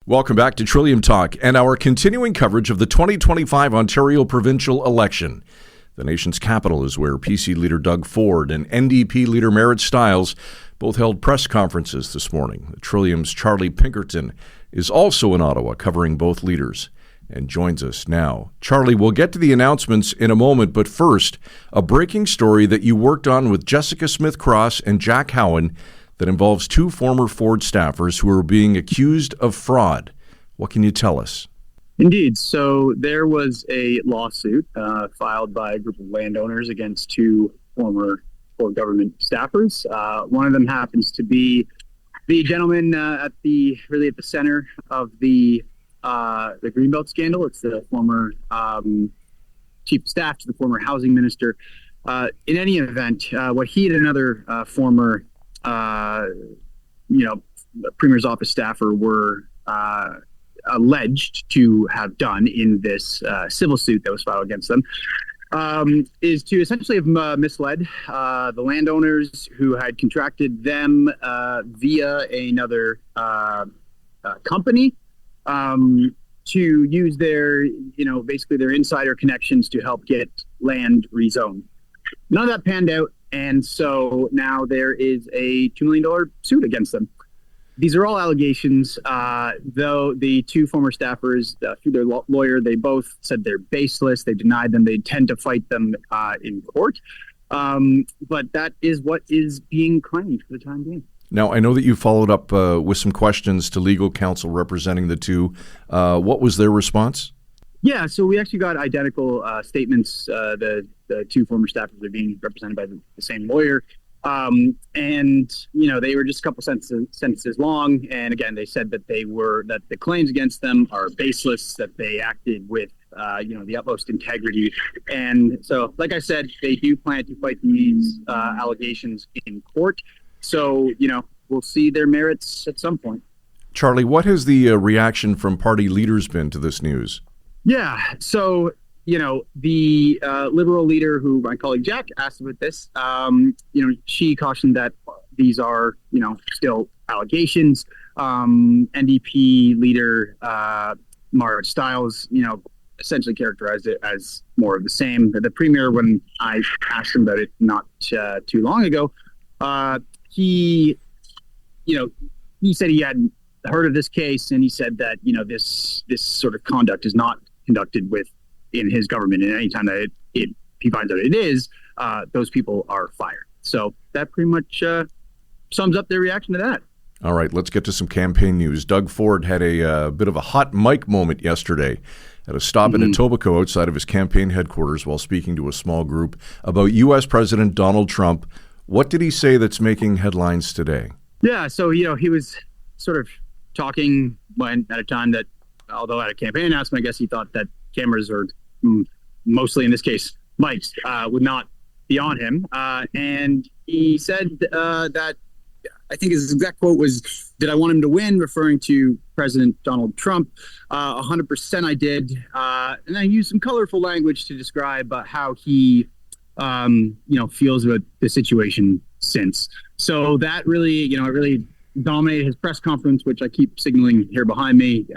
Welcome back to Trillium Talk and our continuing coverage of the 2025 Ontario provincial election. The nation's capital is where PC leader Doug Ford and NDP leader Marit Stiles both held press conferences this morning. Trillium's Charlie Pinkerton is also in Ottawa covering both leaders and joins us now. Charlie, we'll get to the announcements in a moment, but first, a breaking story that you worked on with Jessica Smith-Cross and Jack Howen that involves two former Ford staffers who are being accused of fraud. What can you tell us? Indeed. So there was a lawsuit filed by a group of landowners against two former Ford government staffers. One of them happens to be the gentleman at the center of the Greenbelt scandal. It's the former chief of staff to the former housing minister. In any event, what he and another former Premier's office staffer were alleged to have done in this civil suit that was filed against them is to essentially have misled the landowners who had contracted them via another company to use their, basically their insider connections to help get land rezoned. None of that panned out. And so now there is a $2 million suit against them. These are all allegations, though the two former staffers, through their lawyer, they both said they're baseless. They denied them. They intend to fight them in court. But that is what is being claimed for the time being. Now, I know that you followed up with some questions to legal counsel representing the two. What was their response? Yeah, so we actually got identical statements. The two former staffers are being represented by the same lawyer. And, they were just a couple sentences long. And again, they said that that the claims against them are baseless, that they acted with, the utmost integrity. And so, like I said, they do plan to fight these allegations in court. So, we'll see their merits at some point. Charlie, what has the reaction from party leaders been to this news? Yeah. So, the Liberal leader who my colleague Jack asked about this, she cautioned that these are, still allegations. NDP leader Marit Stiles, essentially characterized it as more of the same. The Premier, when I asked him about it not too long ago, he said he hadn't heard of this case, and he said that, this sort of conduct is not conducted in his government, and anytime that he finds out it is, those people are fired. So that pretty much sums up their reaction to that. All right, let's get to some campaign news. Doug Ford had a bit of a hot mic moment yesterday at a stop in Etobicoke outside of his campaign headquarters while speaking to a small group about U.S. President Donald Trump. What did he say that's making headlines today? Yeah, so, he was sort of talking at a time that, although at a campaign announcement, I guess he thought that cameras, or mostly in this case, mics, would not be on him. And he said that, I think his exact quote was, "Did I want him to win?" referring to President Donald Trump. 100% I did. And I used some colorful language to describe how he, feels about the situation since. So that really, really dominated his press conference, which I keep signaling here behind me.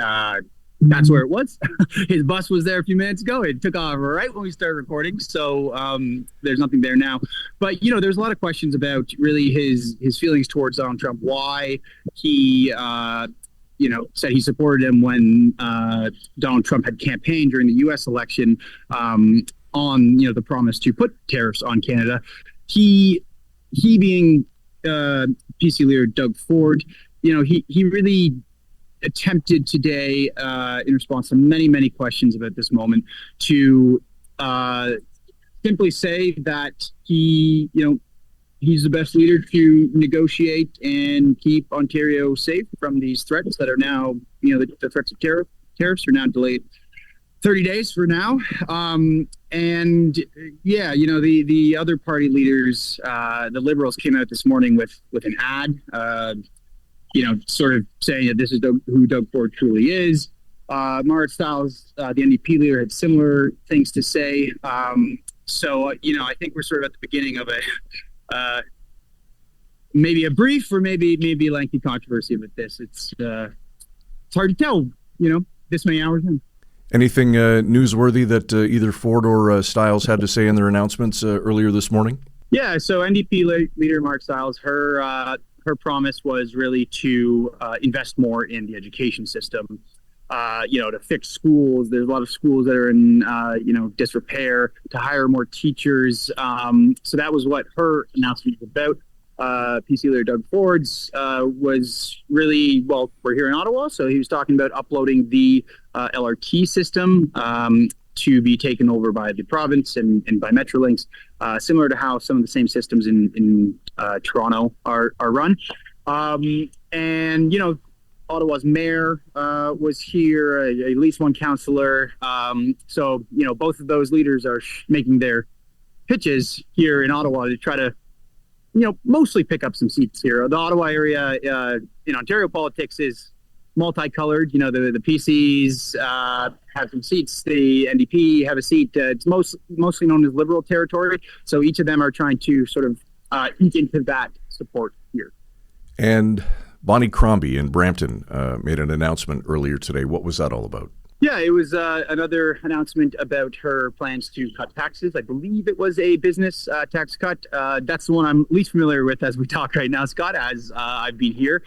That's where it was. His bus was there a few minutes ago. It took off right when we started recording. So there's nothing there now. But, there's a lot of questions about really his feelings towards Donald Trump, why he, said he supported him when Donald Trump had campaigned during the U.S. election on, the promise to put tariffs on Canada. He being PC leader Doug Ford, he really attempted today, in response to many, many questions about this moment, to simply say that he's the best leader to negotiate and keep Ontario safe from these threats that are now, the threats of tariffs are now delayed 30 days for now. The other party leaders, the Liberals, came out this morning with an ad, sort of saying that this is who Doug Ford truly is. Marit Stiles, the NDP leader, had similar things to say. So, I think we're sort of at the beginning of a maybe a brief or maybe lengthy controversy with this. It's hard to tell, this many hours in. Anything newsworthy that either Ford or Stiles had to say in their announcements earlier this morning? Yeah, so NDP leader Mark Stiles, her promise was really to invest more in the education system, to fix schools. There's a lot of schools that are in, disrepair, to hire more teachers. So that was what her announcement was about. PC leader Doug Ford's was really, we're here in Ottawa, so he was talking about uploading the LRT system to be taken over by the province and by Metrolinx, similar to how some of the same systems in Toronto are run. Ottawa's mayor was here, at least one councillor. So both of those leaders are making their pitches here in Ottawa to try to mostly pick up some seats here. The Ottawa area in Ontario politics is multicolored. The PCs have some seats. The NDP have a seat. It's mostly known as Liberal territory. So each of them are trying to sort of eke into that support here. And Bonnie Crombie in Brampton made an announcement earlier today. What was that all about? Yeah, it was another announcement about her plans to cut taxes. I believe it was a business tax cut. That's the one I'm least familiar with as we talk right now, Scott, as I've been here.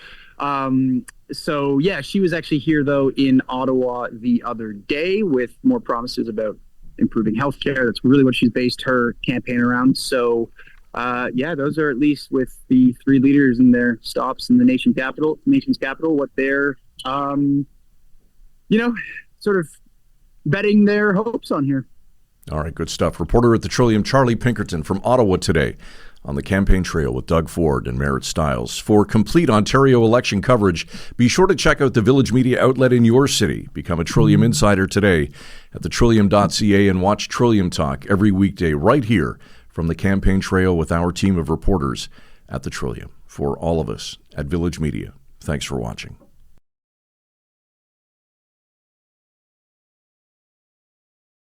So, yeah, she was actually here, though, in Ottawa the other day with more promises about improving healthcare. That's really what she's based her campaign around. So, those are at least with the three leaders in their stops in the nation's capital, what they're, sort of betting their hopes on here. All right, good stuff. Reporter at the Trillium, Charlie Pinkerton from Ottawa today on the campaign trail with Doug Ford and Merritt Stiles. For complete Ontario election coverage, be sure to check out the Village Media outlet in your city. Become a Trillium Insider today at thetrillium.ca and watch Trillium Talk every weekday right here from the campaign trail with our team of reporters at the Trillium. For all of us at Village Media, thanks for watching.